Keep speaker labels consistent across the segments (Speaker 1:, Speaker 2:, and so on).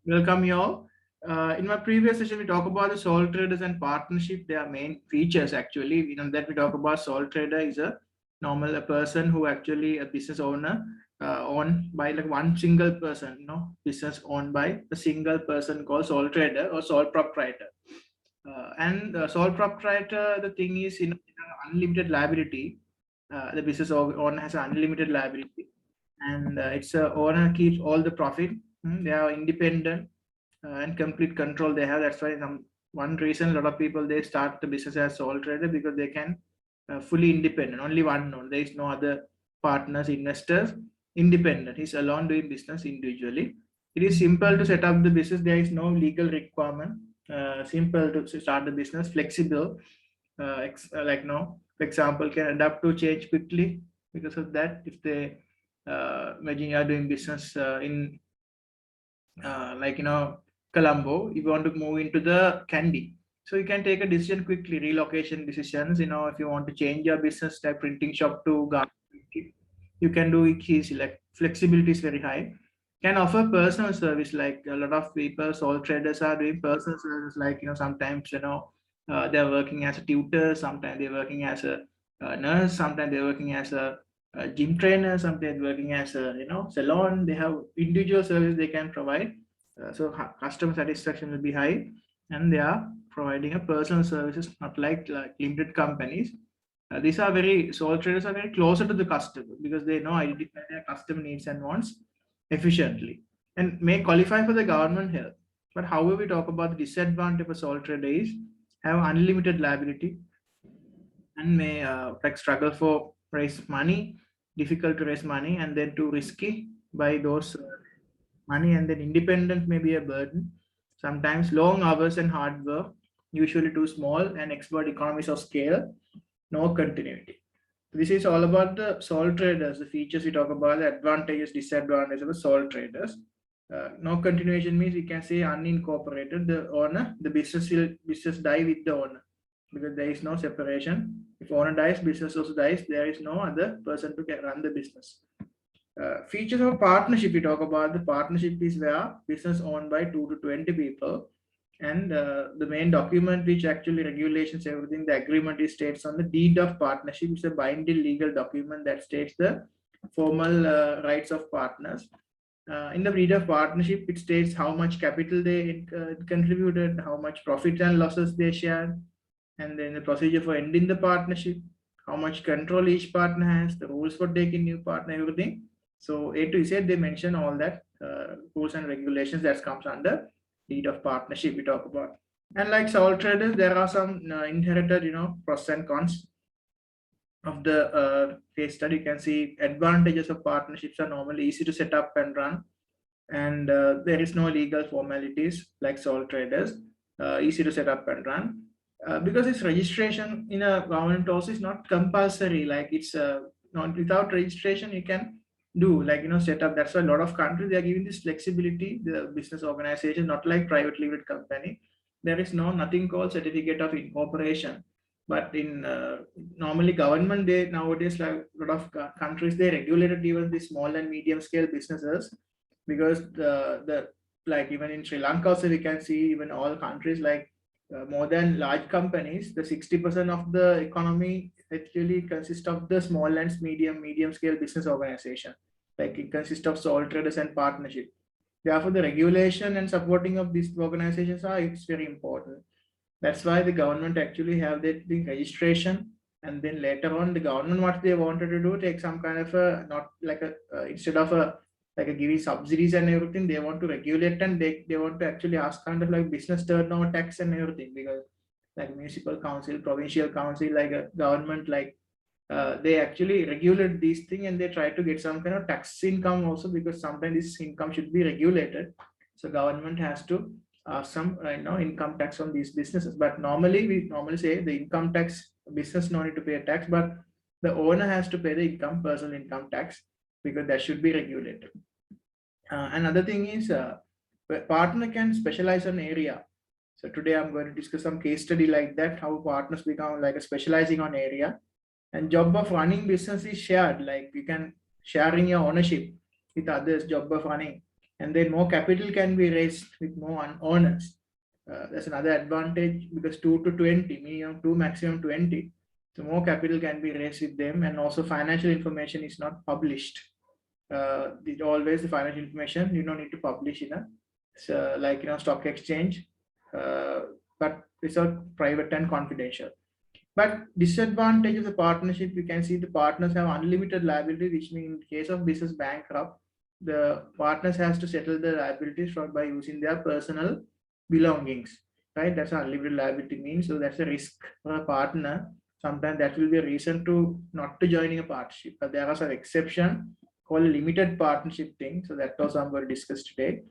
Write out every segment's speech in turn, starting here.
Speaker 1: Welcome you all. In my previous session, we talked about the sole traders and partnership. Their main features actually. That we talk about sole trader is a person who actually a business owner owned by like one single person. Business owned by a single person called sole trader or sole proprietor. And sole proprietor, the thing is unlimited liability. The business owner has unlimited liability, and it's a owner keeps all the profit. They are independent and complete control they have. That's why one reason a lot of people they start the business as sole trader because they can fully independent. Only one known. There is no other partners, investors. Independent. He's alone doing business individually. It is simple to set up the business. There is no legal requirement. Simple to start the business. Flexible. Like no, for example, can adapt to change quickly because of that. If they imagine you are doing business in like Colombo, if you want to move into the Candy, so you can take a decision quickly, relocation decisions. If you want to change your business type printing shop to garment, you can do it easy. Like flexibility is very high. Can offer personal service, like a lot of people, sole traders are doing personal service. Like sometimes they're working as a tutor, sometimes they're working as a nurse, sometimes they're working as a gym trainer, sometimes working as a salon. They have individual service they can provide, so customer satisfaction will be high, and they are providing a personal services, not like limited companies. These are very sole traders are very closer to the customer because they know identify their customer needs and wants efficiently and may qualify for the government help. But however, we talk about the disadvantage of a sole trader is have unlimited liability and may like struggle for raise money, difficult to raise money, and then too risky by those money, and then independent may be a burden. Sometimes long hours and hard work, usually too small, and expert economies of scale, no continuity. This is all about the sole traders, the features we talk about, the advantages, disadvantages of the sole traders. No continuation means we can say unincorporated. The owner, the business die with the owner because there is no separation. If owner dies, business also dies. There is no other person to run the business. Features of partnership, we talk about the partnership is where business owned by 2 to 20 people, and the main document which actually regulations everything, the agreement is states on the deed of partnership. It's a binding legal document that states the formal rights of partners. In the deed of partnership, it states how much capital they contributed, how much profit and losses they shared, and then the procedure for ending the partnership, how much control each partner has, the rules for taking new partner, everything. So A to Z, they mention all that rules and regulations that comes under deed of partnership we talk about. And like sole traders, there are some inherited, pros and cons of the case study. You can see advantages of partnerships are normally easy to set up and run, and there is no legal formalities like sole traders, easy to set up and run. Because its registration in a government also is not compulsory, like it's not without registration you can do like set up. That's why a lot of countries they are giving this flexibility, the business organization, not like private limited company. There is nothing called certificate of incorporation, but in normally government they nowadays, like a lot of countries, they regulated even the small and medium scale businesses, because the like even in Sri Lanka also we can see, even all countries, like more than large companies, the 60% of the economy actually consists of the small and medium scale business organization. Like it consists of sole traders and partnership. Therefore, the regulation and supporting of these organizations are it's very important. That's why the government actually have that the registration, and then later on the government what they wanted to do, take some kind of a, not like a instead of a like a giving subsidies and everything, they want to regulate, and they want to actually ask kind of like business turnover tax and everything, because like municipal council, provincial council, like a government, like they actually regulate these things, and they try to get some kind of tax income also, because sometimes this income should be regulated. So government has to some income tax on these businesses. But normally we normally say the income tax, business no need to pay a tax, but the owner has to pay the personal income tax, because that should be regulated. Another thing is partner can specialize on area. So today I'm going to discuss some case study like that, how partners become like a specializing on area. And job of running business is shared, like you can sharing your ownership with others, job of running. And then more capital can be raised with more owners. That's another advantage, because 2 to 20, minimum 2, maximum 20. So more capital can be raised with them, and also financial information is not published. Always the financial information you don't need to publish in a like stock exchange, but it's all private and confidential. But disadvantage of the partnership, you can see the partners have unlimited liability, which means in case of business bankrupt, the partners has to settle the liabilities by using their personal belongings, right? That's what unlimited liability means. So that's a risk for a partner. Sometimes that will be a reason to not to joining a partnership. But there are some exception called limited partnership thing. So that was I'm going to discuss today.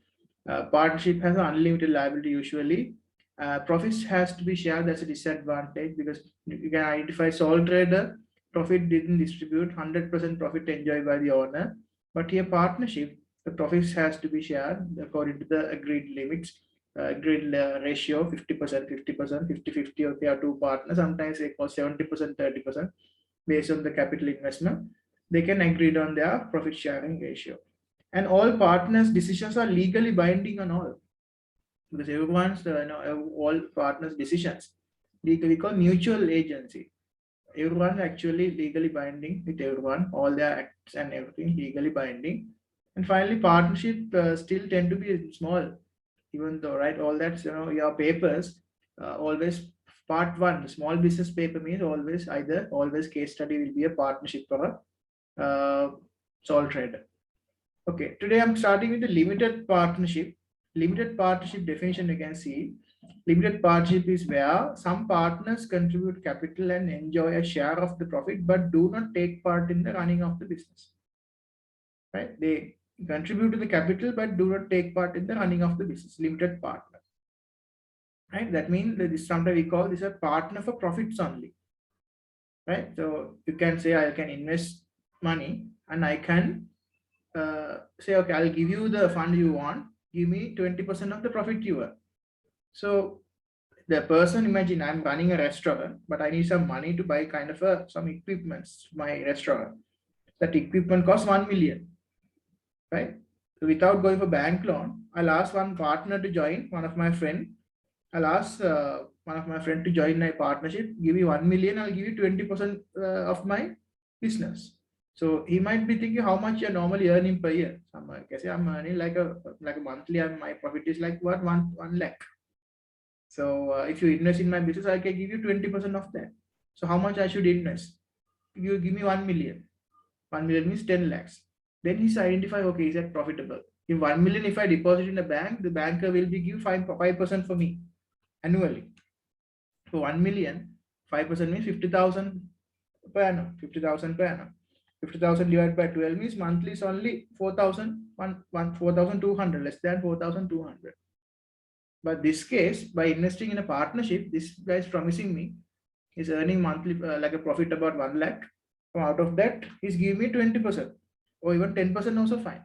Speaker 1: Partnership has an unlimited liability usually. Profits has to be shared. That's a disadvantage, because you can identify sole trader, profit didn't distribute, 100% profit enjoyed by the owner. But here partnership, the profits has to be shared according to the agreed limits, agreed ratio, 50%, 50%, 50-50, if they are two partners. Sometimes they call 70%, 30% based on the capital investment. They can agree on their profit sharing ratio. And all partners' decisions are legally binding on all, because everyone's all partners' decisions legally called mutual agency. Everyone actually legally binding with everyone, all their acts and everything legally binding. And finally, partnership still tend to be small, even though, right, all that your papers always part one, small business paper means always case study will be a partnership or a sole trader. Okay, today I'm starting with the limited partnership. Limited partnership definition, you can see. Limited partnership is where some partners contribute capital and enjoy a share of the profit, but do not take part in the running of the business. Right? They contribute to the capital, but do not take part in the running of the business. Limited partner. Right? That means that this sometimes we call this a partner for profits only. Right? So you can say I can invest money and I can say, okay, I'll give you the fund you want. Give me 20% of the profit you earn. So the person, imagine I'm running a restaurant, but I need some money to buy kind of some equipments for my restaurant. That equipment costs 1 million, right? So without going for bank loan, I'll ask one partner to join, one of my friend. I'll ask one of my friend to join my partnership, give you 1 million, I'll give you 20% of my business. So he might be thinking how much you're normally earning per year. I guess I'm earning like a monthly, and my profit is like what, 1 lakh. So if you invest in my business, I can give you 20% of that. So how much I should invest? You give me 1 million. 1 million means 10 lakhs. Then he's identify, okay, is that profitable? If 1 million, if I deposit in the bank, the banker will be give 5% for me annually. So 1 million, 5% means 50,000 per annum. 50,000 per annum. 50,000 divided by 12 means monthly is only 4,200, less than 4,200. But this case, by investing in a partnership, this guy is promising me is earning monthly like a profit about 1 lakh. From out of that, he's giving me 20% or even 10% also fine.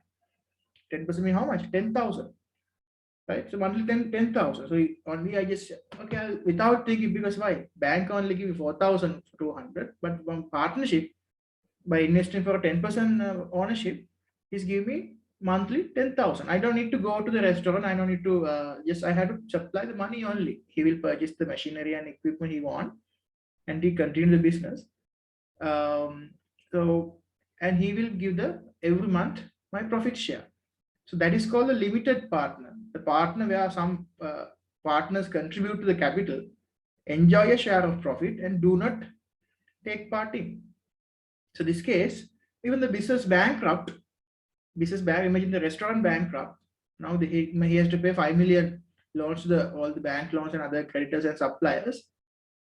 Speaker 1: 10% means how much? 10,000. Right? So monthly 10,000. So only I just, okay, without thinking, because why? Bank only give me 4,200, but one partnership, by investing for 10% ownership, he's giving me monthly 10,000. I don't need to go to the restaurant. I don't need to I have to supply the money only. He will purchase the machinery and equipment he want, and he continue the business. And he will give every month my profit share. So that is called a limited partner. The partner where some partners contribute to the capital, enjoy a share of profit, and do not take part in. So this case, even the business bankrupt, imagine the restaurant bankrupt. Now he has to pay 5 million loans to all the bank loans and other creditors and suppliers.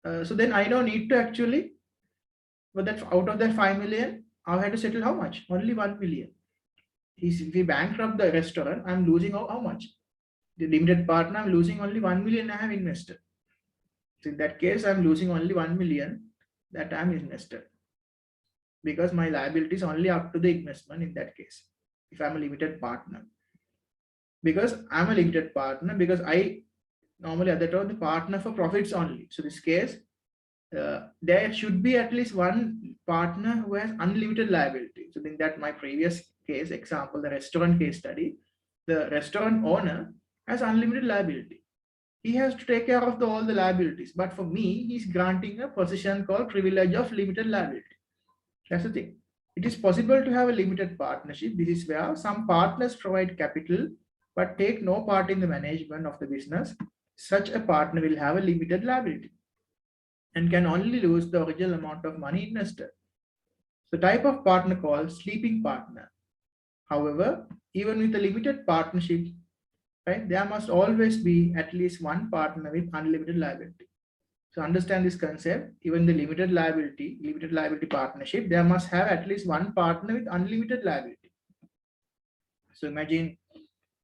Speaker 1: So then I don't need to actually, but that out of that 5 million, I had to settle how much? Only 1 million. If we bankrupt the restaurant, I'm losing how much? The limited partner, I'm losing only 1 million I have invested. So in that case, I'm losing only 1 million that I'm invested, because my liability is only up to the investment in that case, if I'm a limited partner. Because I'm a limited partner, because I normally at the time the partner for profits only. So this case, there should be at least one partner who has unlimited liability. So in that my previous case example, the restaurant case study, the restaurant owner has unlimited liability. He has to take care of all the liabilities. But for me, he's granting a position called privilege of limited liability. That's the thing. It is possible to have a limited partnership. This is where some partners provide capital but take no part in the management of the business. Such a partner will have a limited liability and can only lose the original amount of money invested. The type of partner called sleeping partner. However, even with a limited partnership, right, there must always be at least one partner with unlimited liability. So understand this concept, even the limited liability partnership, there must have at least one partner with unlimited liability. So imagine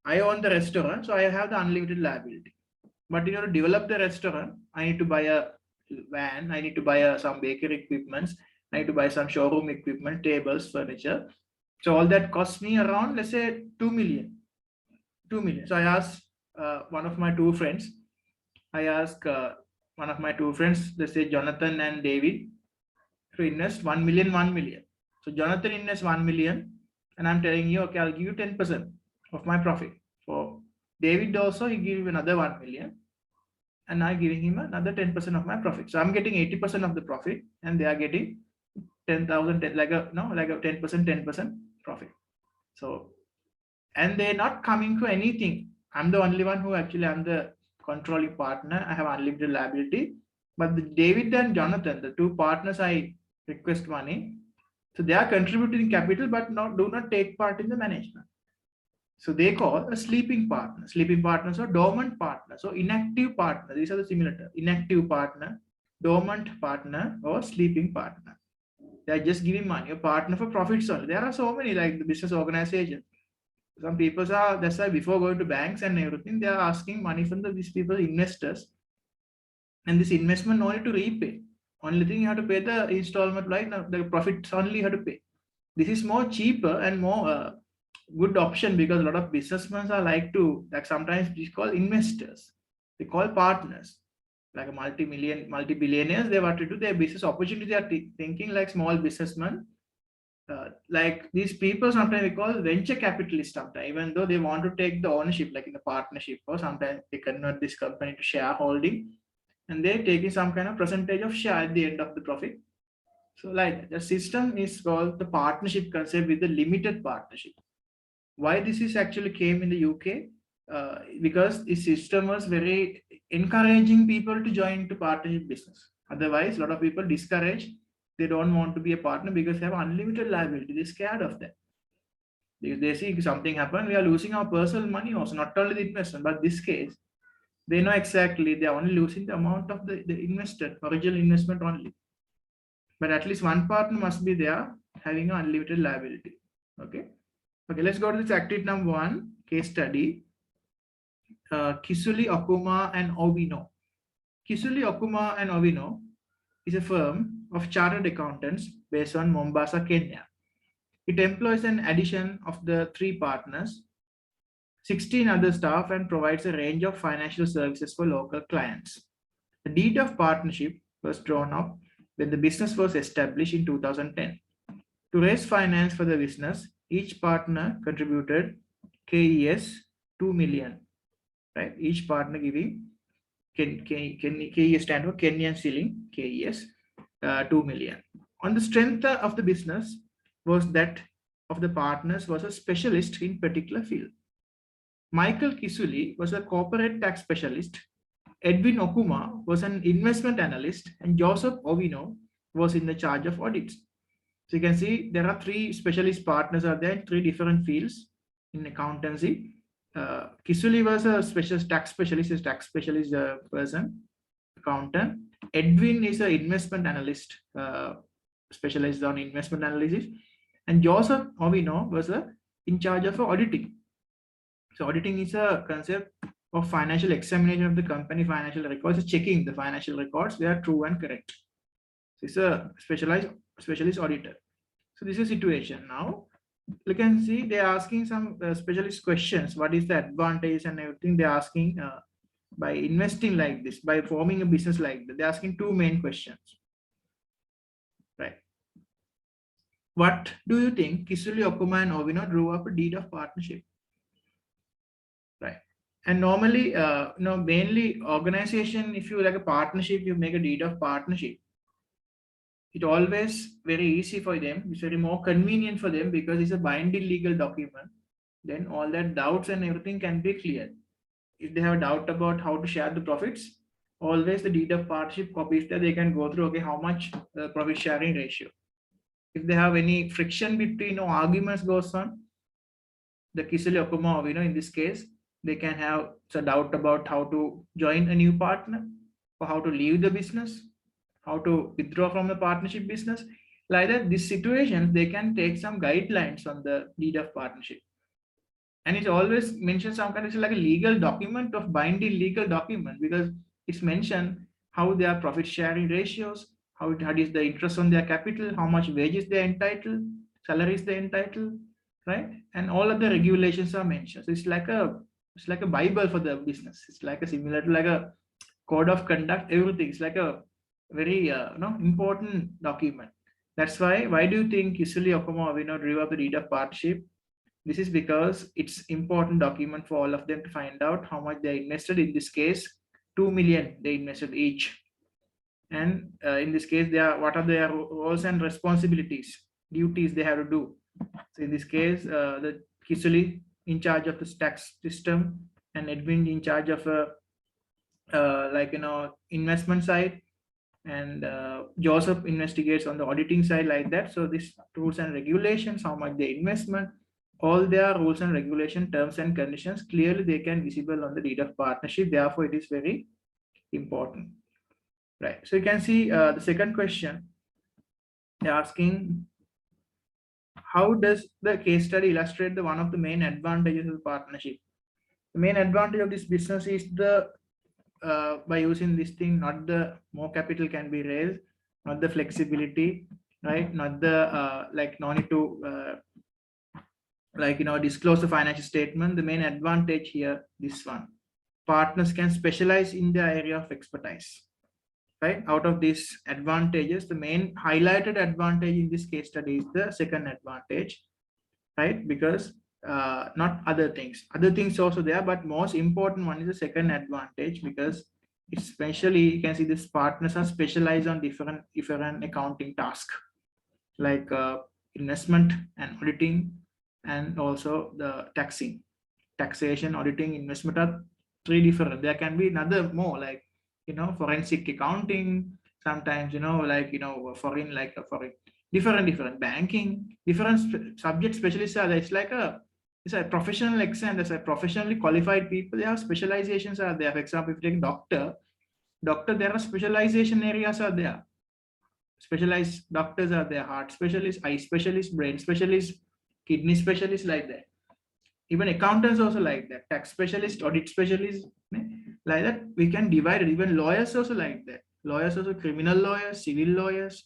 Speaker 1: I own the restaurant, so I have the unlimited liability. But in order to develop the restaurant, I need to buy a van, I need to buy some bakery equipments, I need to buy some showroom equipment, tables, furniture. So all that costs me around, let's say, 2 million. 2 million. So I asked one of my two friends, let's say Jonathan and David, to invest 1 million, 1 million. So Jonathan invests 1 million, and I'm telling you, okay, I'll give you 10% of my profit. For David also, he give another 1 million, and I'm giving him another 10% of my profit. So I'm getting 80% of the profit, and they are getting 10,000, like a 10% profit. So, and they're not coming to anything. I'm the only one who actually, I'm the controlling partner. I have unlimited liability. But the David and Jonathan, the two partners, I request money. So they are contributing capital, but do not take part in the management. So they call a sleeping partner. Sleeping partners or dormant partner. So inactive partner. These are the similar terms. Inactive partner, dormant partner, or sleeping partner. They are just giving money. A partner for profits only. There are so many, like the business organization. Some people are, that's why before going to banks and everything, they are asking money from these people, investors. And this investment only to repay. Only thing you have to pay the installment, like the profits only you have to pay. This is more cheaper and more good option, because a lot of businessmen are like sometimes we call investors. They call partners. Like a multi-billionaires, they want to do their business opportunity. They are thinking like small businessmen. Like these people, sometimes we call venture capitalists. Sometimes, even though they want to take the ownership, like in a partnership, or sometimes they convert this company to shareholding, and they're taking some kind of percentage of share at the end of the profit. So, like the system is called the partnership concept with the limited partnership. Why this is actually came in the UK? Because the system was very encouraging people to join to partnership business. Otherwise, a lot of people discourage. They don't want to be a partner because they have unlimited liability. They're scared of that. They see something happen, we are losing our personal money also, not only the investment, but this case, they know exactly they are only losing the amount of the invested, original investment only. But at least one partner must be there having an unlimited liability. Okay. Okay, let's go to this activity number 1, case study. Kisuli Okuma and Ovino. Kisuli Okuma and Ovino is a firm of chartered accountants based on Mombasa, Kenya. It employs an addition of the 3 partners, 16 other staff, and provides a range of financial services for local clients. The deed of partnership was drawn up when the business was established in 2010. To raise finance for the business, each partner contributed KES 2 million. Right? Each partner giving KES stand for Kenyan shilling, KES 2 million. On the strength of the business was that of the partners was a specialist in particular field. Michael Kisuli was a corporate tax specialist. Edwin Okuma was an investment analyst, and Joseph Ovino was in the charge of audits. So you can see there are 3 specialist partners are there in 3 different fields in accountancy. Kisuli was a tax specialist person, accountant. Edwin is an investment analyst, specialized on investment analysis. And Joseph Ovino was in charge of auditing. So auditing is a concept of financial examination of the company financial records, checking the financial records, they are true and correct. So it's a specialist auditor. So this is a situation. Now you can see they're asking some specialist questions. What is the advantage and everything they're asking by investing like this, by forming a business like that. They're asking 2 main questions. Right. What do you think Kisuli Okuma and Ovino drew up a deed of partnership? And normally, mainly organization, if you like a partnership, you make a deed of partnership. It always very easy for them. It's very more convenient for them because it's a binding legal document. Then all that doubts and everything can be cleared. If they have a doubt about how to share the profits, always the deed of partnership copies that they can go through. Okay, how much profit sharing ratio? If they have any friction between or arguments goes on, the Kiseli Okuma, in this case, they can have a doubt about how to join a new partner or how to leave the business, how to withdraw from the partnership business. Like that, these situations, they can take some guidelines on the deed of partnership. And it always mentions some kind of like a legal document of binding legal document because it's mentioned how their profit sharing ratios, how is the interest on their capital, how much wages they're entitled, salaries they're entitled, right? And all of the regulations are mentioned. So it's like a Bible for the business. It's like a similar to like a code of conduct, everything. It's like a very important document. That's why do you think Kiseli Okuma drew up the deed of partnership? This is because it's important document for all of them to find out how much they invested. In this case, 2 million they invested each. And in this case, what are their roles and responsibilities, duties they have to do. So in this case, the Kiseli in charge of the tax system and Edwin in charge of investment side, and Joseph investigates on the auditing side like that. So this rules and regulations, how much the investment, all their rules and regulation terms and conditions, clearly they can visible on the deed of partnership. Therefore, it is very important, right? So you can see the second question, they're asking, how does the case study illustrate the one of the main advantages of partnership? The main advantage of this business is the by using this thing, not the more capital can be raised, not the flexibility, right? Not the no need to disclose the financial statement. The main advantage here, this one, partners can specialize in their area of expertise, right? Out of these advantages, the main highlighted advantage in this case study is the second advantage, right? Because not other things also there, but most important one is the second advantage, because especially you can see these partners are specialized on different accounting tasks, like investment and auditing, and also the taxation, auditing, investment are three different. There can be another more, like forensic accounting, sometimes foreign, like a foreign, different banking, different subject specialists are there. It's a professional exam. There's a professionally qualified people. They have specializations are there. For example, if you take doctor, there are specialization areas are there. Specialized doctors are there, heart specialists, eye specialists, brain specialists, kidney specialists, like that. Even accountants also like that, tax specialist, audit specialist, like that. We can divide it. Even lawyers also like that. Lawyers also, criminal lawyers, civil lawyers,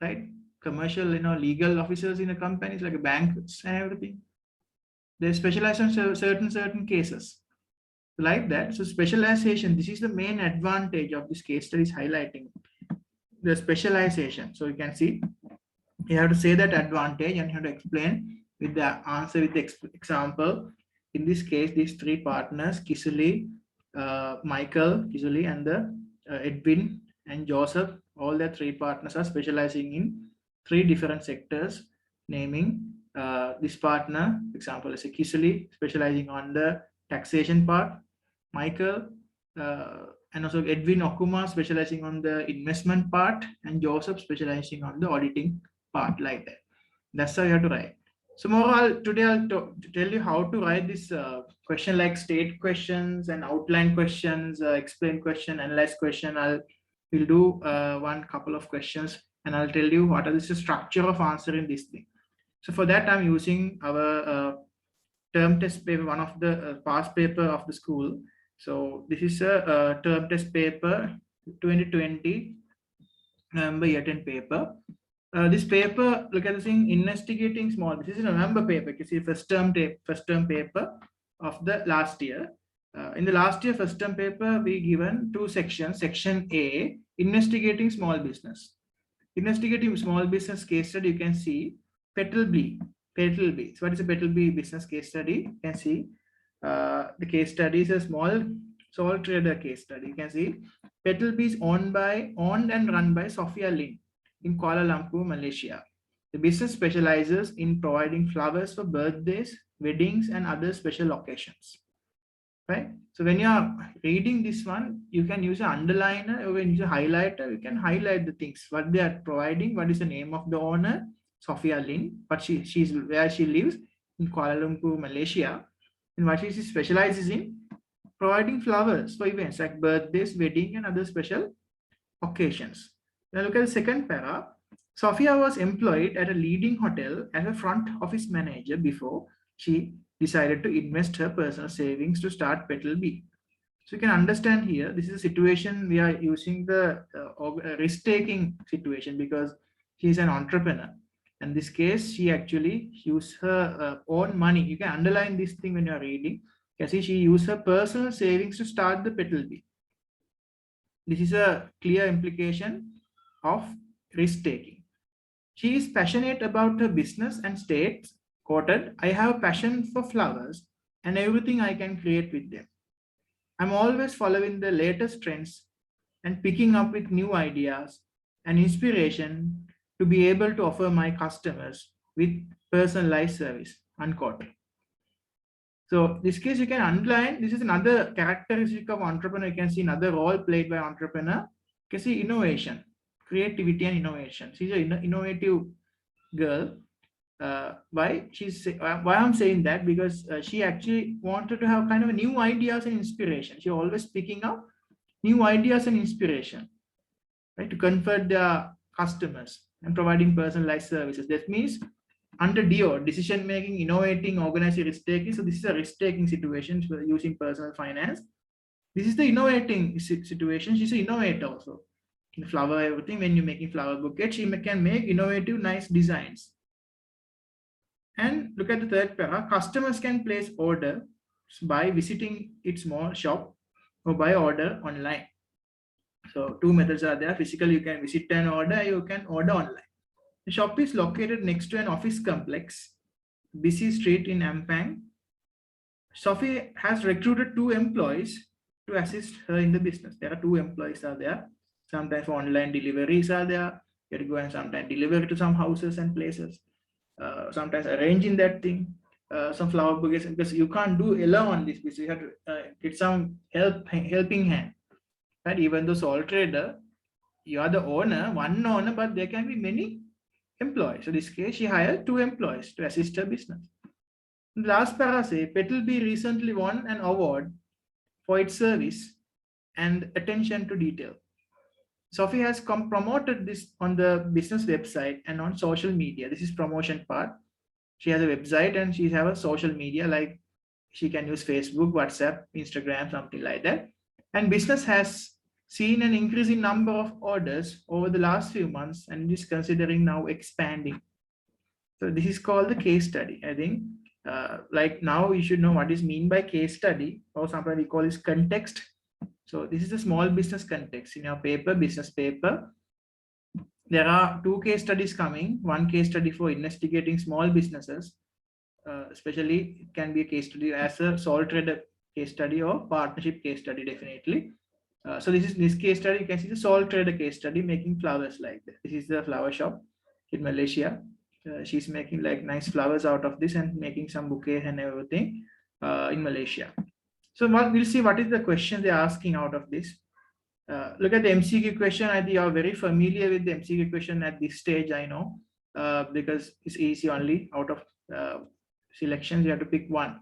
Speaker 1: right? Commercial, legal officers in a companies like banks and everything. They specialize on certain cases like that. So specialization, this is the main advantage of this case study is highlighting the specialization. So you can see, you have to say that advantage and you have to explain with the answer with the example. In this case, these three partners, Kiseli, Michael Kiseli, and the Edwin and Joseph, all the three partners are specializing in three different sectors, naming this partner, for example, is a Kiseli, specializing on the taxation part, Michael and also Edwin Okuma specializing on the investment part, and Joseph specializing on the auditing part, like that. That's how you have to write. So more today I'll tell you how to write this question, like state questions and outline questions, explain question, analyze question. We'll do one couple of questions, and I'll tell you what is the structure of answering this thing. So for that, I'm using our term test paper, one of the past paper of the school. So this is a term test paper 2020 November year 10 paper. This paper, look at the thing, investigating small. This is a November paper. You see first term paper of the last year. In the last year first term paper, we given two sections. Section A, investigating small business. Investigating small business case study, you can see Petal B. So what is a Petal B business case study? You can see The case study is a small sole trader case study. You can see Petalbee is owned and run by Sophia Lin in Kuala Lumpur, Malaysia. The business specializes in providing flowers for birthdays, weddings, and other special occasions. Right? So when you are reading this one, you can use an underliner or when you use a highlighter, you can highlight the things, what they are providing, what is the name of the owner, Sophia Lin, but she's where she lives in Kuala Lumpur, Malaysia, and what she specializes in providing flowers for events like birthdays, wedding, and other special occasions. Now look at the second para. Sophia was employed at a leading hotel as a front office manager before she decided to invest her personal savings to start Petalbee. So you can understand here, this is a situation we are using the risk-taking situation because she's an entrepreneur. In this case, she actually used her own money. You can underline this thing when you're reading. You can see she used her personal savings to start the Petalbee. This is a clear implication of risk-taking. She is passionate about her business and states, quoted, "I have a passion for flowers and everything I can create with them. I'm always following the latest trends and picking up with new ideas and inspiration to be able to offer my customers with personalized service," unquote. So this case you can underline, this is another characteristic of entrepreneur. You can see another role played by entrepreneur. You can see innovation, creativity and innovation. She's an innovative girl. Why I'm saying that because she actually wanted to have kind of new ideas and inspiration. She always picking up new ideas and inspiration, right, to convert their customers and providing personalized services. That means under DO, decision making, innovating, organizing, risk taking. So this is a risk taking situation using personal finance. This is the innovating situation. She's an innovator also. In flower, everything, when you're making flower bouquet, she can make innovative, nice designs. And look at the third para. Customers can place orders by visiting its small shop or by order online. So two methods are there. Physically, you can visit an order, you can order online. The shop is located next to an office complex, busy street in Ampang. Sophie has recruited 2 employees to assist her in the business. There are 2 employees are there. Sometimes online deliveries are there. You have to go and sometimes deliver to some houses and places. Sometimes arranging that thing. Some flower bouquets, because you can't do alone this business. You have to get some helping hand. Right? Even though sole trader, you are the owner, one owner, but there can be many employees. So in this case, she hired 2 employees to assist her business. In the last para say, Petalbee recently won an award for its service and attention to detail. Sophie has promoted this on the business website and on social media. This is promotion part. She has a website and she has a social media, like she can use Facebook, WhatsApp, Instagram, something like that. And business has seen an increase in number of orders over the last few months and is considering now expanding. So this is called the case study. I think like now you should know what is mean by case study, or sometimes we call this context. So this is a small business context in your paper, business paper. There are 2 case studies coming. One case study for investigating small businesses, especially it can be a case study as a sole trader case study or partnership case study, definitely. So this case study, you can see the sole trader case study making flowers like that. This is the flower shop in Malaysia. She's making like nice flowers out of this and making some bouquet and everything in Malaysia. So we'll see what is the question they're asking out of this. Look at the MCQ question. I think you're very familiar with the MCQ question at this stage, I know, because it's easy only out of selections. You have to pick one.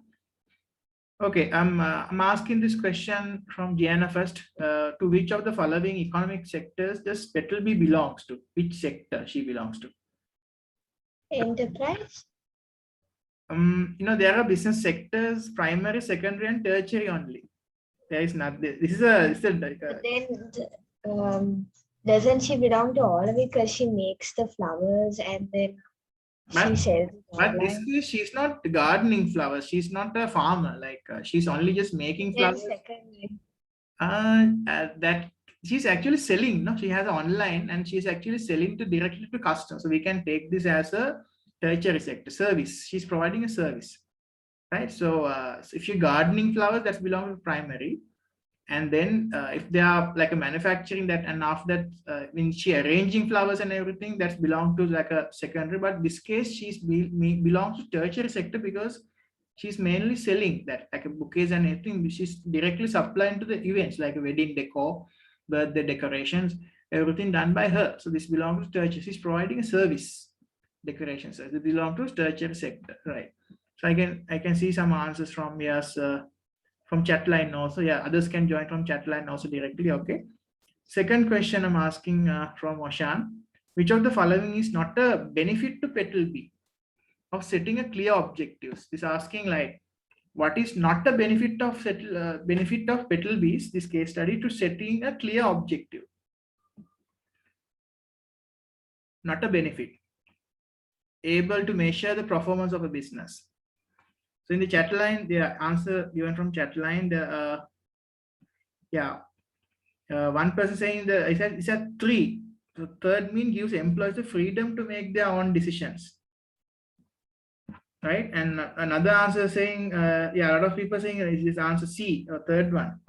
Speaker 1: Okay, I'm asking this question from Gianna first. To which of the following economic sectors does Petalbee belongs to? Which sector she belongs to?
Speaker 2: Enterprise.
Speaker 1: There are business sectors, primary, secondary, and tertiary only. There is not this. This is a.
Speaker 2: But then, doesn't she belong to all of it because she makes the flowers and then she sells?
Speaker 1: But this case, she's not gardening flowers. She's not a farmer. Like she's only just making flowers. That she's actually selling. No, she has online and she's actually selling directly to customers. So we can take this as a tertiary sector service. She's providing a service. right? So, so if you're gardening flowers, that's belong to primary. And then if they are like a manufacturing that, and after that, when she arranging flowers and everything, that's belong to like a secondary. But this case, she's belongs to tertiary sector because she's mainly selling that, like a bouquets and everything, which is directly supplying to the events like a wedding decor, birthday decorations, everything done by her. So this belongs to tertiary. She's providing a service decoration. So it belongs to tertiary sector, right? So I can see some answers from yes. From chat line also. Yeah, others can join from chat line also directly. Okay. Second question I'm asking from Oshan. Which of the following is not a benefit to Petal B of setting a clear objectives? This asking like, what is not a benefit of benefit of Petal B's, this case study, to setting a clear objective? Not a benefit. Able to measure the performance of a business. So in the chat line, the answer given from chat line, one person saying it's a 3. So third mean gives employees the freedom to make their own decisions, right? And another answer saying, a lot of people saying is this answer C, or third one.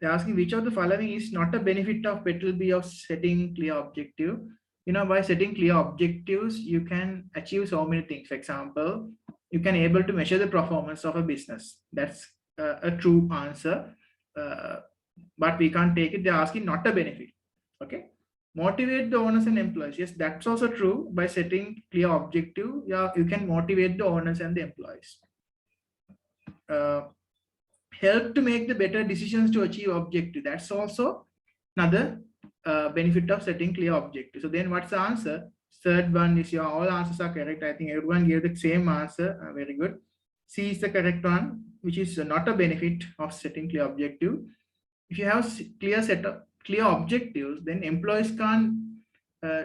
Speaker 1: They're asking which of the following is not a benefit of Petal B of setting clear objective. By setting clear objectives, you can achieve so many things. For example, you can able to measure the performance of a business. That's a true answer. But we can't take it. They're asking not a benefit. Okay. Motivate the owners and employees. Yes, that's also true. By setting clear objective, you can motivate the owners and the employees. Help to make the better decisions to achieve objective. That's also another benefit of setting clear objective. So then what's the answer? Third one is all answers are correct. I think everyone gave the same answer. Very good. C is the correct one, which is not a benefit of setting clear objective. If you have clear objectives, then employees can't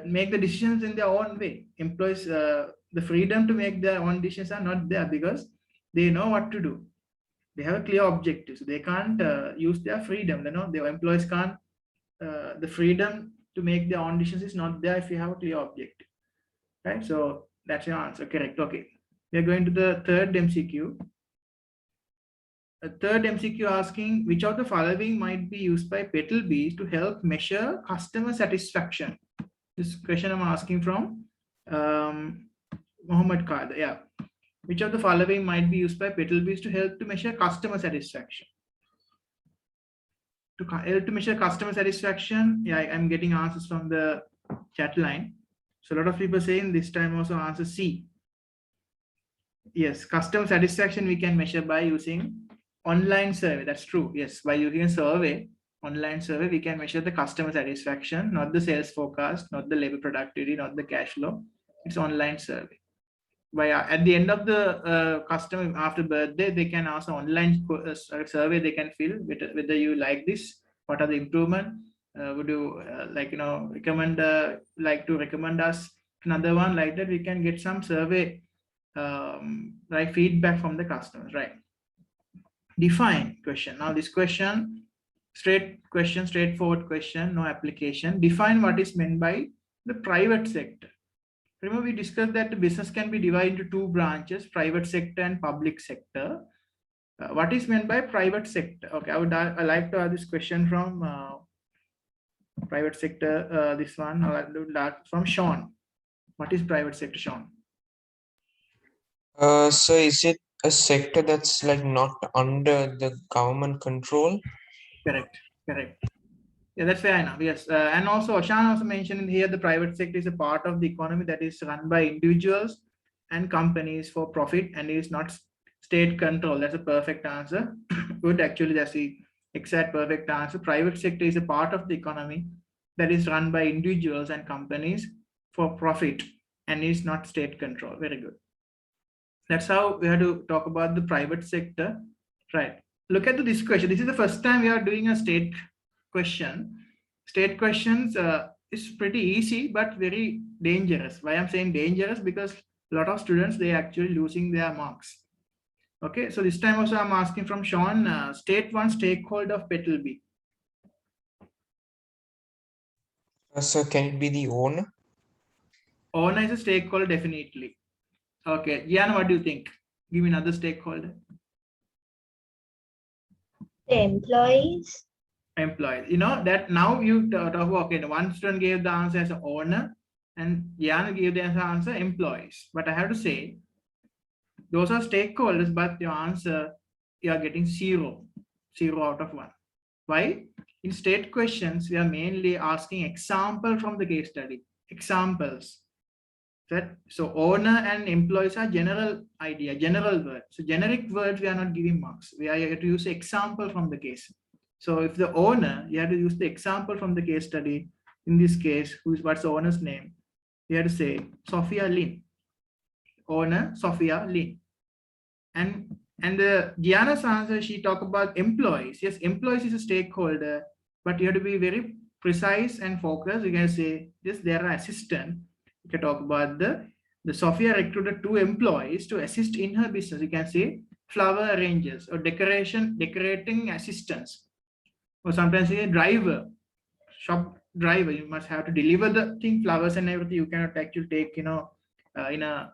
Speaker 1: make the decisions in their own way. Employees, the freedom to make their own decisions are not there because they know what to do. They have a clear objective, so they can't use their freedom. Their employees can't. The freedom to make their own decisions is not there if you have a clear objective, right? So that's your answer. Correct. Okay, we are going to the third MCQ. A third MCQ asking which of the following might be used by Petal B to help measure customer satisfaction. This question I'm asking from Mohammed Qadir. Yeah. Which of the following might be used by Petal B to help to measure customer satisfaction? To help to measure customer satisfaction, yeah, I'm getting answers from the chat line. So a lot of people saying this time also answer C. Yes, customer satisfaction we can measure by using online survey. That's true. Yes, by using a survey, online survey, we can measure the customer satisfaction, not the sales forecast, not the labor productivity, not the cash flow. It's online survey. By at the end of the customer after birthday, they can ask an online survey. They can fill whether you like this, what are the improvement, would you recommend like to recommend us another one, like that we can get some survey like feedback from the customers, right? Define question. Now this question, straightforward question, no application. Define what is meant by the private sector. Remember, we discussed that the business can be divided into 2 branches, private sector and public sector. What is meant by private sector? Okay, I like to ask this question from private sector. This one I would like from Sean. What is private sector, Sean?
Speaker 3: So is it a sector that's like not under the government control?
Speaker 1: Correct. Yeah, that's fair enough. Yes, and also Oshan also mentioned here the private sector is a part of the economy that is run by individuals and companies for profit and is not state control. That's a perfect answer. Good, actually, that's the exact perfect answer. Private sector is a part of the economy that is run by individuals and companies for profit and is not state control. Very good. That's how we have to talk about the private sector, right? Look at this question. This is the first time we are doing a state question. State questions is pretty easy but very dangerous. Why I'm saying dangerous? Because a lot of students, they actually losing their marks. Okay, so this time also I'm asking from Sean, state one stakeholder of Petal B.
Speaker 3: So can it be the owner?
Speaker 1: Owner is a stakeholder, definitely. Okay, Gian, what do you think? Give me another stakeholder.
Speaker 2: The employees.
Speaker 1: Employees. You know that now you talk about, okay, one student gave the answer as an owner and Jan gave the answer employees. But I have to say, those are stakeholders, but your answer, you are getting 0 out of 1. Why? In state questions, we are mainly asking example from the case study, examples. So owner and employees are general idea, general words. So generic words, we are not giving marks. We are to use example from the case. So if the owner, you have to use the example from the case study. In this case, what's the owner's name? You have to say Sophia Lin. Owner Sophia Lin. And the Gianna's answer, she talked about employees. Yes, employees is a stakeholder, but you have to be very precise and focused. You can say this, they are assistant. You can talk about the Sophia recruited 2 employees to assist in her business. You can say flower arrangers or decorating assistants. Or sometimes say driver, shop driver. You must have to deliver the thing, flowers and everything. You cannot actually take, in a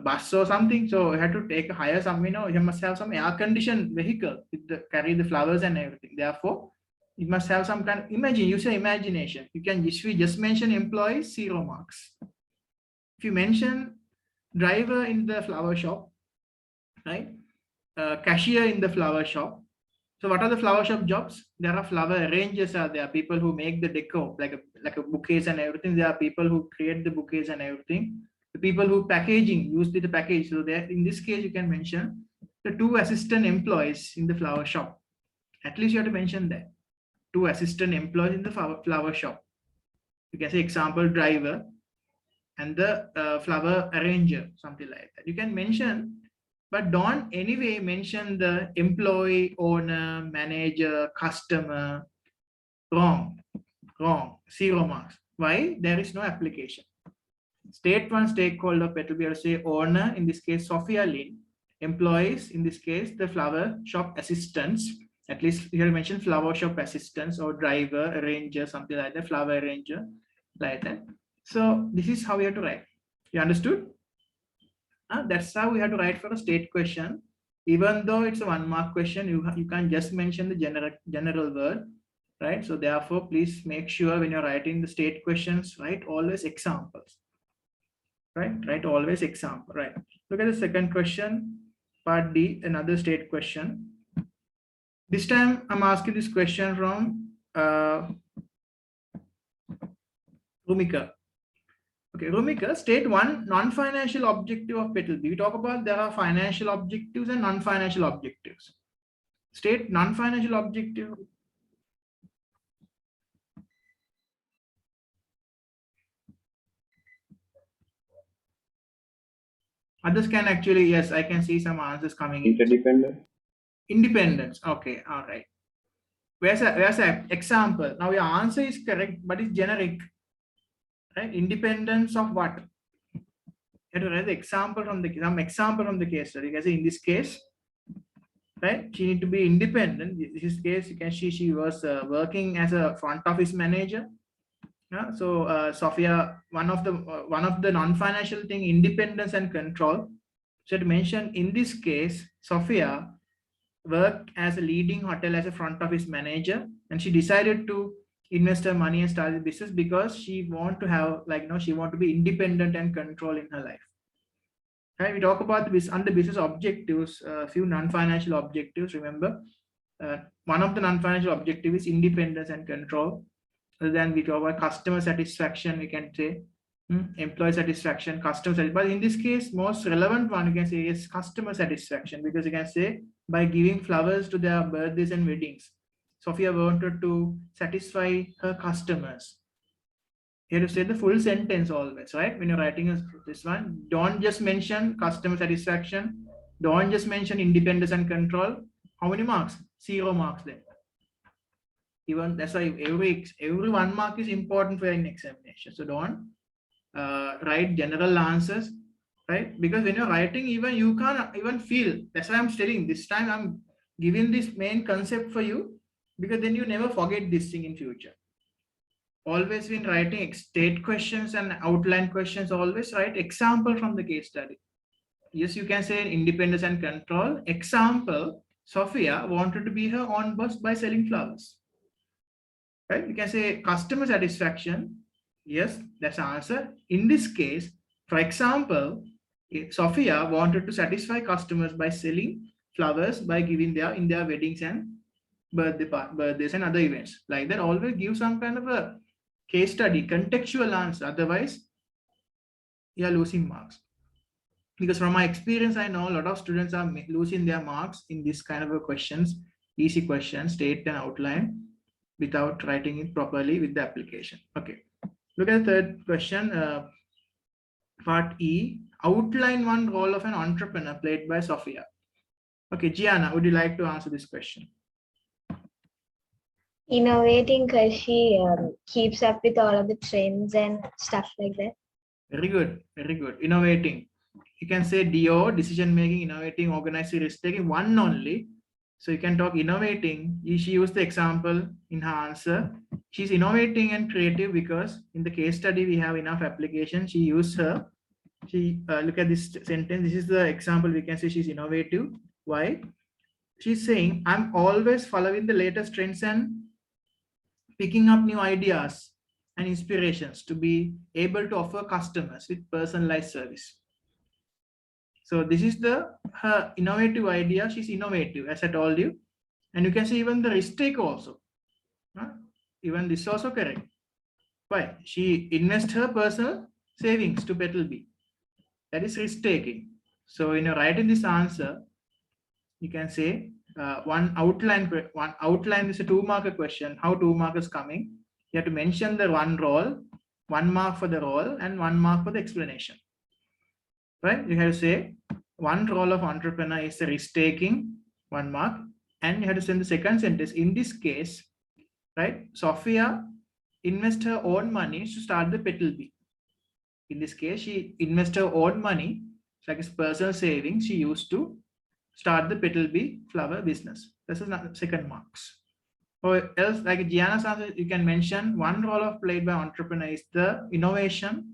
Speaker 1: bus or something. So you have to hire some, you must have some air-conditioned vehicle with carry the flowers and everything. Therefore, you must have some kind of use your imagination. If we just mention employees, 0 marks. If you mention driver in the flower shop, right? Cashier in the flower shop. So what are the flower shop jobs? There are flower arrangers. There are people who make the decor, like a bouquets and everything. There are people who create the bouquets and everything. The people who packaging, use the package. So there, in this case, you can mention the 2 assistant employees in the flower shop. At least you have to mention that. 2 assistant employees in the flower shop. You can say example driver and the flower arranger, something like that. You can mention, but don't anyway mention the employee, owner, manager, customer. Wrong. 0 marks. Why? There is no application. State 1 stakeholder, it will be able to say owner, in this case, Sophia Lin. Employees, in this case, the flower shop assistants. At least you have mentioned flower shop assistants or driver, arranger, something like that, flower arranger, like that. So this is how we have to write. You understood? That's how we have to write for a state question. Even though it's a 1 mark question, you can't just mention the general word, right? So therefore, please make sure when you're writing the state questions, write always examples. Right? Write always example. Right. Look at the second question, part D, another state question. This time I'm asking this question from Rumika. Okay, Rumika, state 1 non-financial objective of Petal B. We talk about there are financial objectives and non-financial objectives. State non-financial objective. Others can actually, yes, I can see some answers coming.
Speaker 4: Interdependent.
Speaker 1: Independence. Okay, all right. Where's an example? Now your answer is correct, but it's generic. Right? Independence of what? You have to write the example from some example from the case study. You can say in this case, right? She need to be independent. In this case, you can see she was working as a front office manager. So Sophia, one of the non-financial thing, independence and control. So to mention in this case, Sophia worked as a leading hotel as a front office manager, and she decided to invest her money and start a business because she want to have she want to be independent and control in her life. Right? We talk about this under business objectives, a few non-financial objectives. Remember, one of the non-financial objectives is independence and control. Then we talk about customer satisfaction, we can say employee satisfaction, customer satisfaction. But in this case, most relevant one you can say is customer satisfaction, because you can say by giving flowers to their birthdays and weddings, Sophia wanted to satisfy her customers. You have to say the full sentence always, right? When you're writing this one, don't just mention customer satisfaction, don't just mention independence and control. How many marks? 0 marks there. Even that's why every 1 mark is important for an examination. So don't write general answers, right? Because when you're writing, even you can't even feel. That's why I'm telling this time I'm giving this main concept for you, because then you never forget this thing in future. Always when writing state questions and outline questions, always write example from the case study. Yes, you can say independence and control. Example Sophia wanted to be her own boss by selling flowers. Right? You can say customer satisfaction. Yes, that's the answer. In this case, for example, Sophia wanted to satisfy customers by selling flowers by giving their in their weddings and birthdays and other events. Like that, always give some kind of a case study, contextual answer. Otherwise, you are losing marks. Because from my experience, I know a lot of students are losing their marks in this kind of a questions, easy questions, state and outline, without writing it properly with the application. Okay, look at the third question, part E. Outline one role of an entrepreneur played by Sophia. Okay, Gianna, would you like to answer this question?
Speaker 2: Innovating because she keeps up with all of the trends and stuff like that.
Speaker 1: Very good, very good. Innovating. You can say DO, decision making, innovating, organizing, risk taking, one only. So you can talk innovating. She used the example in her answer. She's innovating and creative because in the case study we have enough application. She used her. She look at this sentence. This is the example. We can say she's innovative. Why? She's saying I'm always following the latest trends and picking up new ideas and inspirations to be able to offer customers with personalized service. So this is her innovative idea. She's innovative, as I told you. And you can see even the risk take also. Even this also correct. Why? She invests her personal savings to Petalby. That is risk taking. So in writing this answer, you can say one outline is a 2-marker question. How 2 markers coming? You have to mention the one role, 1 mark for the role, and 1 mark for the explanation. Right? You have to say one role of entrepreneur is the risk taking, 1 mark, and you have to send the second sentence. In this case, right? Sophia invests her own money to start the Petalby. In this case, she invests her own money, like his personal savings, she used to start the Petalby flower business. This is not second marks. Or else, like Gianna's answer, you can mention one role of played by entrepreneur is the innovating.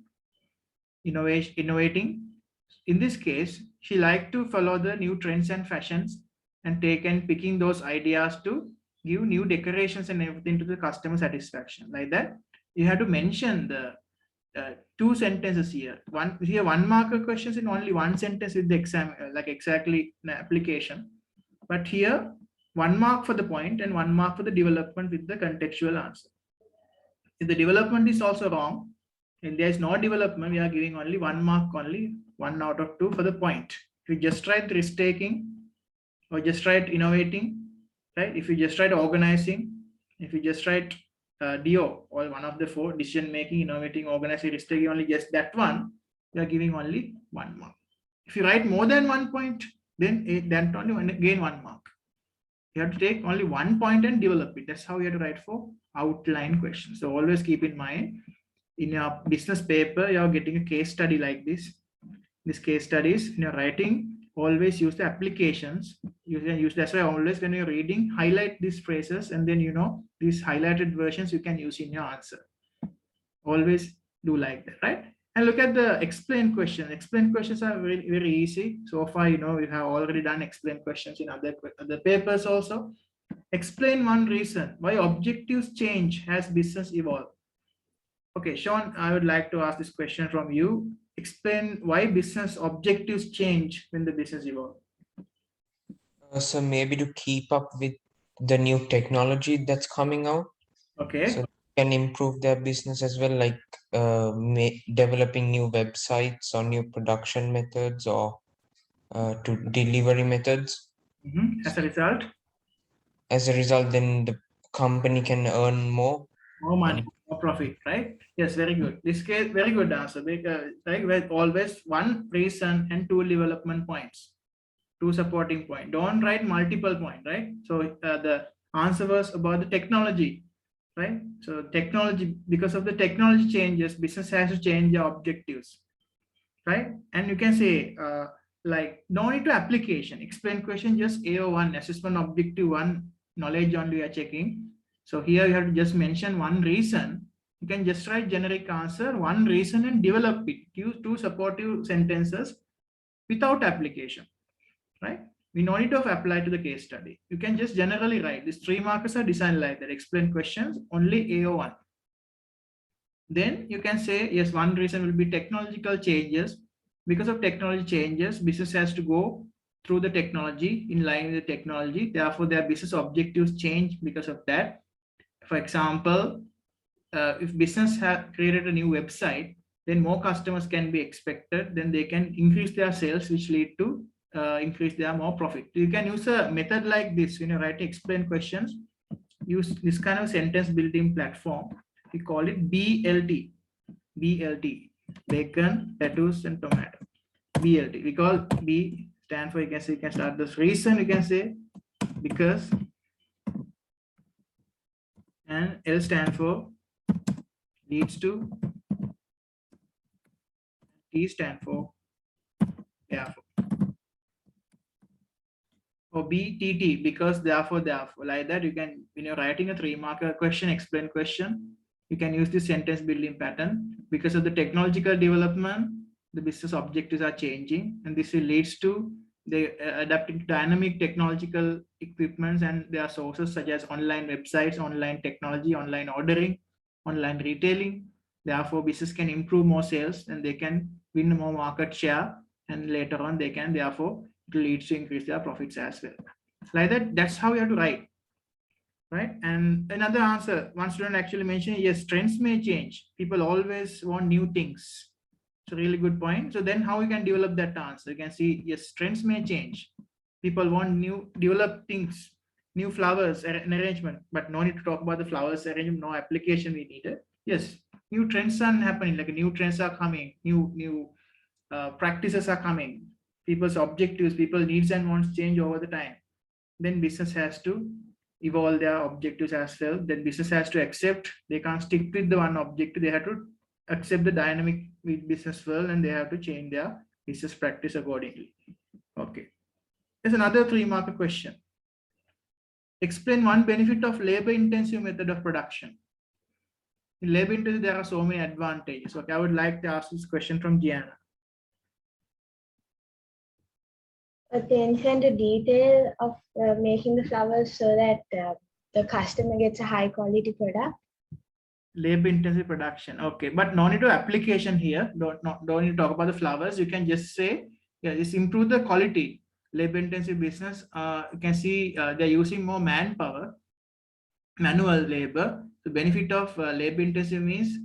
Speaker 1: In this case, she liked to follow the new trends and fashions and picking those ideas to give new decorations and everything to the customer satisfaction. Like that, you have to mention the 2 sentences here. 1 marker questions in only 1 sentence with the exam, like exactly the application. But here, 1 mark for the point and 1 mark for the development with the contextual answer. If the development is also wrong, and there is no development, we are giving only 1 mark, only 1 out of 2 for the point. If you just write risk taking or just write innovating, right? If you just write organizing, if you just write DO or one of the 4, decision making, innovating, organizing, risk taking, only just that one, you are giving only 1 mark. If you write more than 1 point, then only gain 1 mark. You have to take only 1 point and develop it. That's how you have to write for outline questions. So always keep in mind, in your business paper, you are getting a case study like this. This case studies in your writing, always use the applications. You can use, that's why always when you're reading, highlight these phrases, and then these highlighted versions you can use in your answer. Always do like that, right? And look at the explain question. Explain questions are very, very easy. So far, we have already done explain questions in other papers also. Explain one reason why objectives change as business evolve. Okay, Sean, I would like to ask this question from you. Explain why business objectives change when the business evolve.
Speaker 3: So maybe to keep up with the new technology that's coming out.
Speaker 1: Okay.
Speaker 3: So they can improve their business as well, like developing new websites or new production methods or to delivery methods.
Speaker 1: As a result?
Speaker 3: As a result, then the company can earn more
Speaker 1: money, more profit, right? Yes, very good. This case, very good answer. Because like always 1 reason and 2 development points, 2 supporting point. Don't write multiple point, right? So the answer was about the technology, right? So technology, because of the technology changes, business has to change the objectives, right? And you can say like no need to application. Explain question just AO1, assessment objective 1, knowledge only you are checking. So here you have to just mention 1 reason. You can just write generic answer, 1 reason and develop it. Use 2 supportive sentences without application, right? we no need to apply to the case study. You can just generally write these 3 markers are designed like that. Explain questions only AO1. Then you can say, yes, one reason will be technological changes. Because of technology changes, business has to go through the technology, in line with the technology. Therefore, their business objectives change because of that. For example, if business have created a new website, then more customers can be expected. Then they can increase their sales, which lead to increase their more profit. You can use a method like this when you write explain questions. Use this kind of sentence building platform. We call it BLT. BLT, bacon, lettuce, and tomato. BLT. We call B stand for, you can say, you can start this reason, you can say because, and L stand for leads to, T stand for therefore, or BTT because, therefore, like that. You can, when you're writing a 3-marker question, explain question, you can use this sentence building pattern. Because of the technological development, the business objectives are changing, and this leads to the adapting to dynamic technological equipments and their sources such as online websites, online technology, online ordering, online retailing. Therefore, business can improve more sales and they can win more market share, and later on they can, therefore, it leads to increase their profits as well. Like that, that's how you have to write. Right. And another answer, one student actually mentioned, yes, trends may change. People always want new things. It's a really good point. So then how we can develop that answer? You can see, yes, trends may change. People want new, develop things, new flowers and arrangement, but no need to talk about the flowers arrangement, no application we needed. Yes, new trends are happening, like new trends are coming, new practices are coming. People's objectives, people needs and wants change over the time. Then business has to evolve their objectives as well. Then business has to accept, they can't stick with the one objective, they have to accept the dynamic business world, and they have to change their business practice accordingly. Okay, there's another 3-marker question. Explain one benefit of labor intensive method of production. In labor intensive, there are so many advantages. Okay, I would like to ask this question from Gianna.
Speaker 2: Attention to detail of making the flowers so that the customer gets a high quality product.
Speaker 1: Labor intensive production. Okay, but no need to application here. Don't need to talk about the flowers. You can just say, yeah, just improve the quality. Labor intensive business, you can see they're using more manpower, manual labor. The benefit of labor intensive means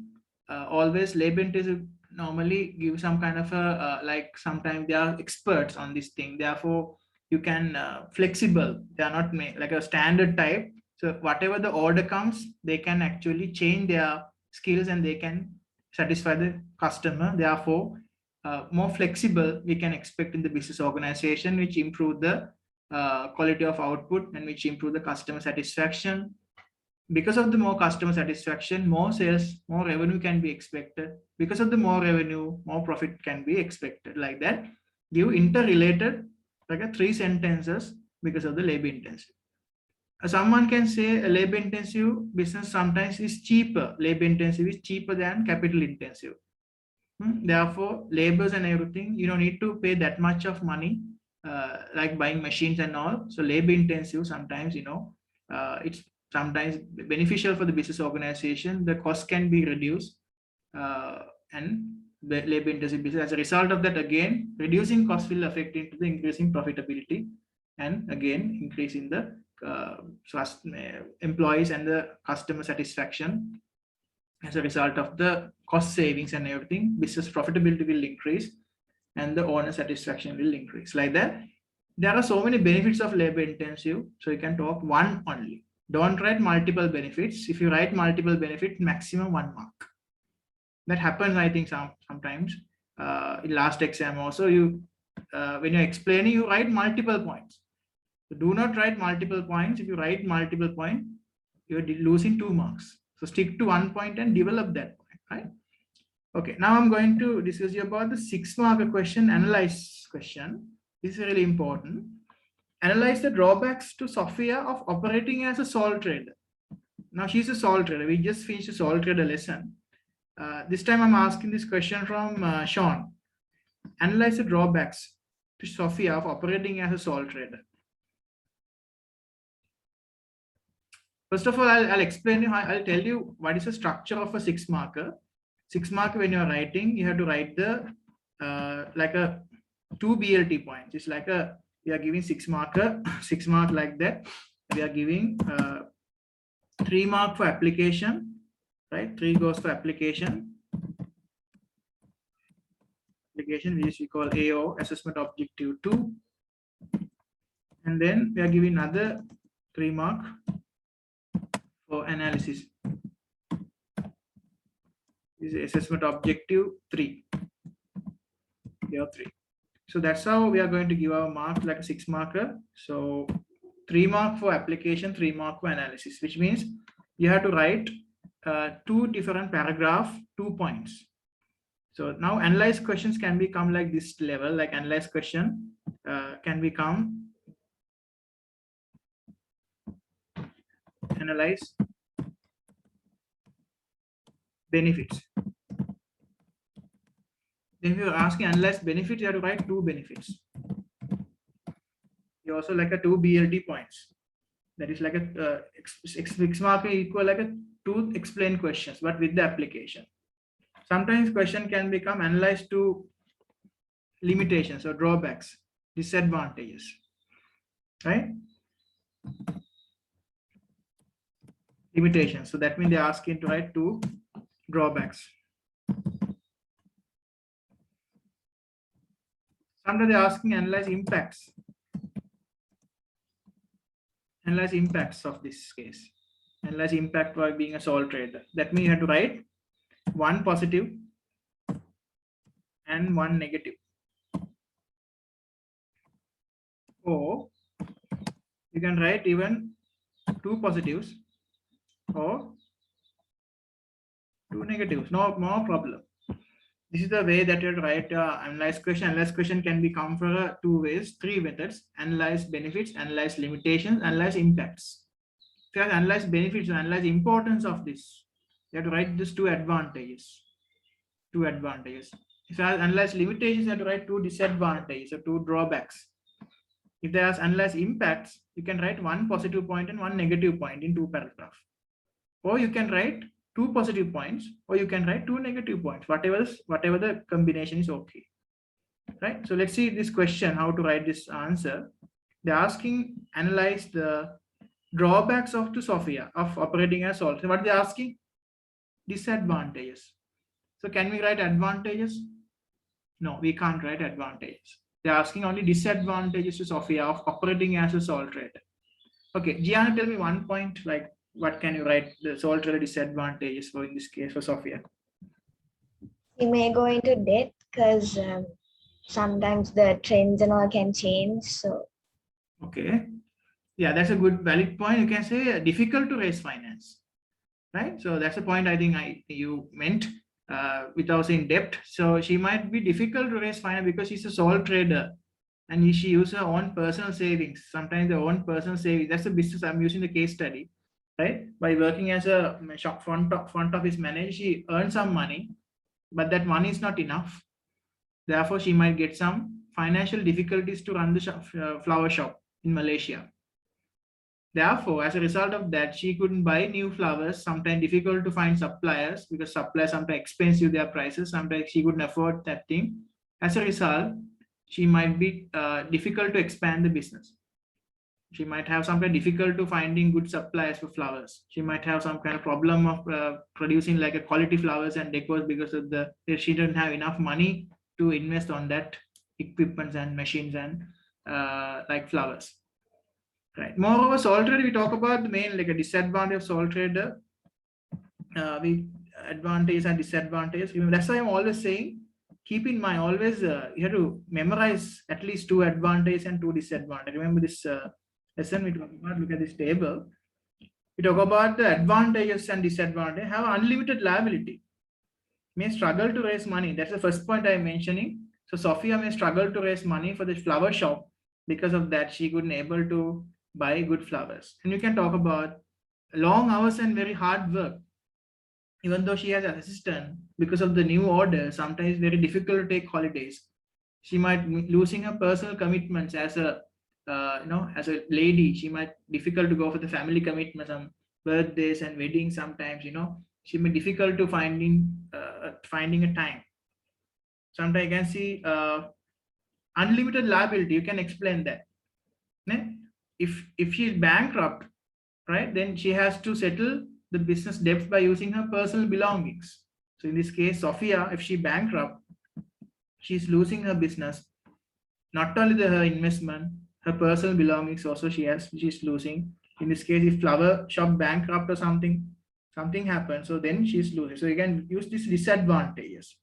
Speaker 1: always labor intensive normally give some kind of a like sometimes they are experts on this thing. Therefore, you can flexible. They are not like a standard type. So whatever the order comes, they can actually change their skills and they can satisfy the customer. Therefore, more flexible we can expect in the business organization, which improve the quality of output and which improve the customer satisfaction. Because of the more customer satisfaction, more sales, more revenue can be expected. Because of the more revenue, more profit can be expected. Like that, give interrelated like a 3 sentences because of the labor intensive. Someone can say a labor intensive business sometimes is cheaper. Labor intensive is cheaper than capital intensive. Therefore, labors and everything, you don't need to pay that much of money, like buying machines and all. So labor intensive sometimes, it's sometimes beneficial for the business organization. The cost can be reduced and the labor intensive business. As a result of that, again, reducing cost will affect into the increasing profitability and again, increasing the employees and the customer satisfaction. As a result of the cost savings and everything, business profitability will increase and the owner satisfaction will increase. Like that, there are so many benefits of labor intensive. So you can talk one only. Don't write multiple benefits. If you write multiple benefits, maximum 1 mark. That happens, I think, sometimes. In last exam also, you when you're explaining, you write multiple points. So do not write multiple points. If you write multiple points, you're losing 2 marks. So stick to 1 point and develop that point, right? Okay, now I'm going to discuss you about the 6-marker question, analyze question. This is really important. Analyze the drawbacks to Sophia of operating as a sole trader. Now she's a sole trader. We just finished a sole trader lesson. This time I'm asking this question from Sean. Analyze the drawbacks. to Sophia of operating as a sole trader? First of all, I'll explain you. I'll tell you what is the structure of a 6-marker. 6-marker, when you're writing, you have to write the like a 2 BLT points. It's like we are giving 6-marker, 6 mark like that. We are giving 3 mark for application, right? 3 goes for application. Application, which we call AO, assessment objective 2. And then we are giving another 3 mark for analysis. This is assessment objective 3. Here 3. So that's how we are going to give our marks like a 6-marker. So 3 mark for application, 3 mark for analysis, which means you have to write 2 different paragraph, 2 points. So now analyze questions can become like this level, like analyze question can become analyze benefits. If you're asking analyze benefits, you have to write 2 benefits. You also like a 2 BLT points. That is like a 6 mark equal like a 2 explain questions, but with the application. Sometimes question can become analyzed to limitations or drawbacks, disadvantages, right? Limitations. So that means they're asking to write 2 drawbacks. Sometimes they're asking analyze impacts. Analyze impacts of this case. Analyze impact by being a sole trader. That means you have to write 1 positive and 1 negative. Or you can write even 2 positives or 2 negatives. No problem. This is the way that you write analyze question. Analyze question can become for 2 ways, 3 methods: analyze benefits, analyze limitations, analyze impacts. If you have analyze benefits, analyze importance of this, you have to write these 2 advantages. 2 advantages. If you have analyze limitations, you have to write 2 disadvantages or 2 drawbacks. If there are analyze impacts, you can write 1 positive point and 1 negative point in 2 paragraphs. Or you can write 2 positive points, or you can write 2 negative points, whatever the combination is okay, right? So let's see this question, how to write this answer. They're asking analyze the drawbacks of to Sophia of operating as sole. So what they're asking? Disadvantages. So can we write advantages? No, we can't write advantages. They're asking only disadvantages to Sophia of operating as a sole trader. Okay, Gianna, tell me 1 point, like what can you write the sole trader disadvantages for in this case for Sophia?
Speaker 2: We may go into debt because sometimes the trends and all can change. So
Speaker 1: okay, yeah, that's a good valid point. You can say difficult to raise finance, right? So that's the point I think you meant without saying debt. So she might be difficult to raise finance because she's a sole trader and she uses her own personal savings. Sometimes the own personal savings. That's the business I'm using the case study. Right, by working as a front office manager, she earns some money, but that money is not enough. Therefore, she might get some financial difficulties to run the flower shop in Malaysia. Therefore, as a result of that, she couldn't buy new flowers. Sometimes difficult to find suppliers because suppliers sometimes expensive their prices. Sometimes she couldn't afford that thing. As a result, she might be difficult to expand the business. She might have some kind of difficult to finding good suppliers for flowers. She might have some kind of problem of producing like a quality flowers and decors because of she didn't have enough money to invest on that equipments and machines and like flowers. Right. Moreover, sole trader, we talk about the main like a disadvantage of sole trader. We advantages and disadvantages. That's why I'm always saying, keep in mind always you have to memorize at least 2 advantages and 2 disadvantages. Remember this lesson we talk about, look at this table. We talk about the advantages and disadvantages. Have unlimited liability. May struggle to raise money. That's the first point I'm mentioning. So Sophia may struggle to raise money for the flower shop. Because of that, she couldn't able to buy good flowers. And you can talk about long hours and very hard work. Even though she has an assistant, because of the new order, sometimes it's very difficult to take holidays. She might losing her personal commitments as a as a lady. She might difficult to go for the family commitments, birthdays and weddings. Sometimes she may difficult to finding a time. Sometimes you can see unlimited liability. You can explain that. If she is bankrupt, right, then she has to settle the business debts by using her personal belongings. So in this case, Sophia, if she bankrupt, she's losing her business, not only her investment, her personal belongings also she's losing. In this case, if flower shop bankrupt or something happens, so then she's losing. So you can use these disadvantages.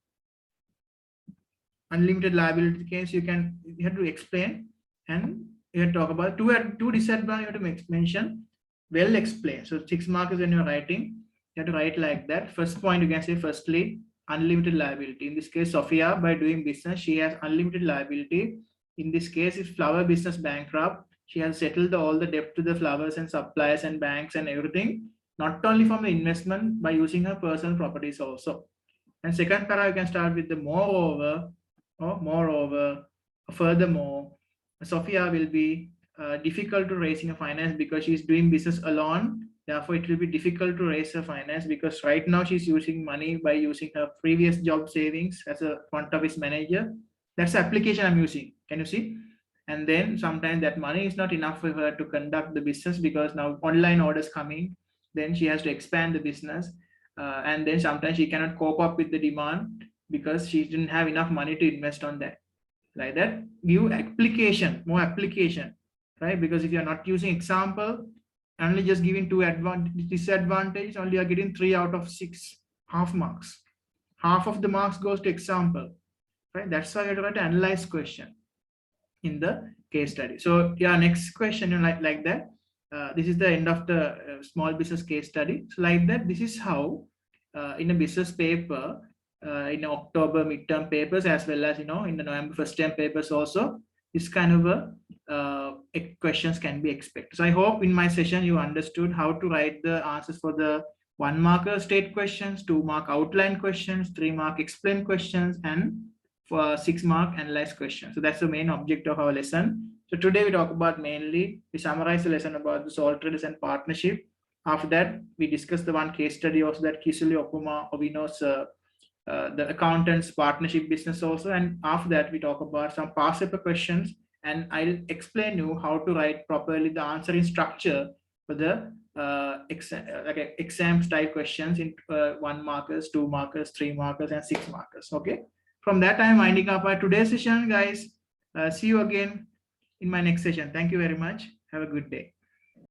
Speaker 1: Unlimited liability case, you have to explain, and you have to talk about two disadvantages. You have to mention, well explained. So 6 marks when you're writing, you have to write like that. First point, you can say, firstly, unlimited liability. In this case, Sophia, by doing business, she has unlimited liability. In this case, if flower business bankrupt, she has settled all the debt to the flowers and suppliers and banks and everything, not only from the investment, by using her personal properties also. And second para, you can start with the moreover, furthermore, Sophia will be difficult to raising a finance because she's doing business alone. Therefore, it will be difficult to raise her finance because right now she's using money by using her previous job savings as a front office manager. That's the application I'm using. Can you see? And then sometimes that money is not enough for her to conduct the business because now online orders coming. Then she has to expand the business. And then sometimes she cannot cope up with the demand because she didn't have enough money to invest on that. Like that, give application, more application, right? Because if you're not using example, only just giving 2 disadvantages, only you're getting 3 out of 6, half marks. Half of the marks goes to example, right? That's why you have to analyze question in the case study. So yeah, next question, like that. This is the end of the small business case study. So like that, this is how in a business paper, in October midterm papers, as well as in the November first term papers also, this kind of questions can be expected. So I hope in my session you understood how to write the answers for the 1 marker state questions, 2 mark outline questions, 3 mark explain questions, and for 6 mark analyze questions. So that's the main object of our lesson. So today we talk about we summarize the lesson about the sole traders and partnership. After that, we discuss the one case study also, that Kisuli Okuma Ovino's the accountant's partnership business also. And after that, we talk about some past paper questions, and I'll explain you how to write properly the answering structure for the exam style questions in 1 markers, 2 markers, 3 markers, and 6 markers. Okay. From that, I'm winding up our today's session, guys. See you again in my next session. Thank you very much. Have a good day.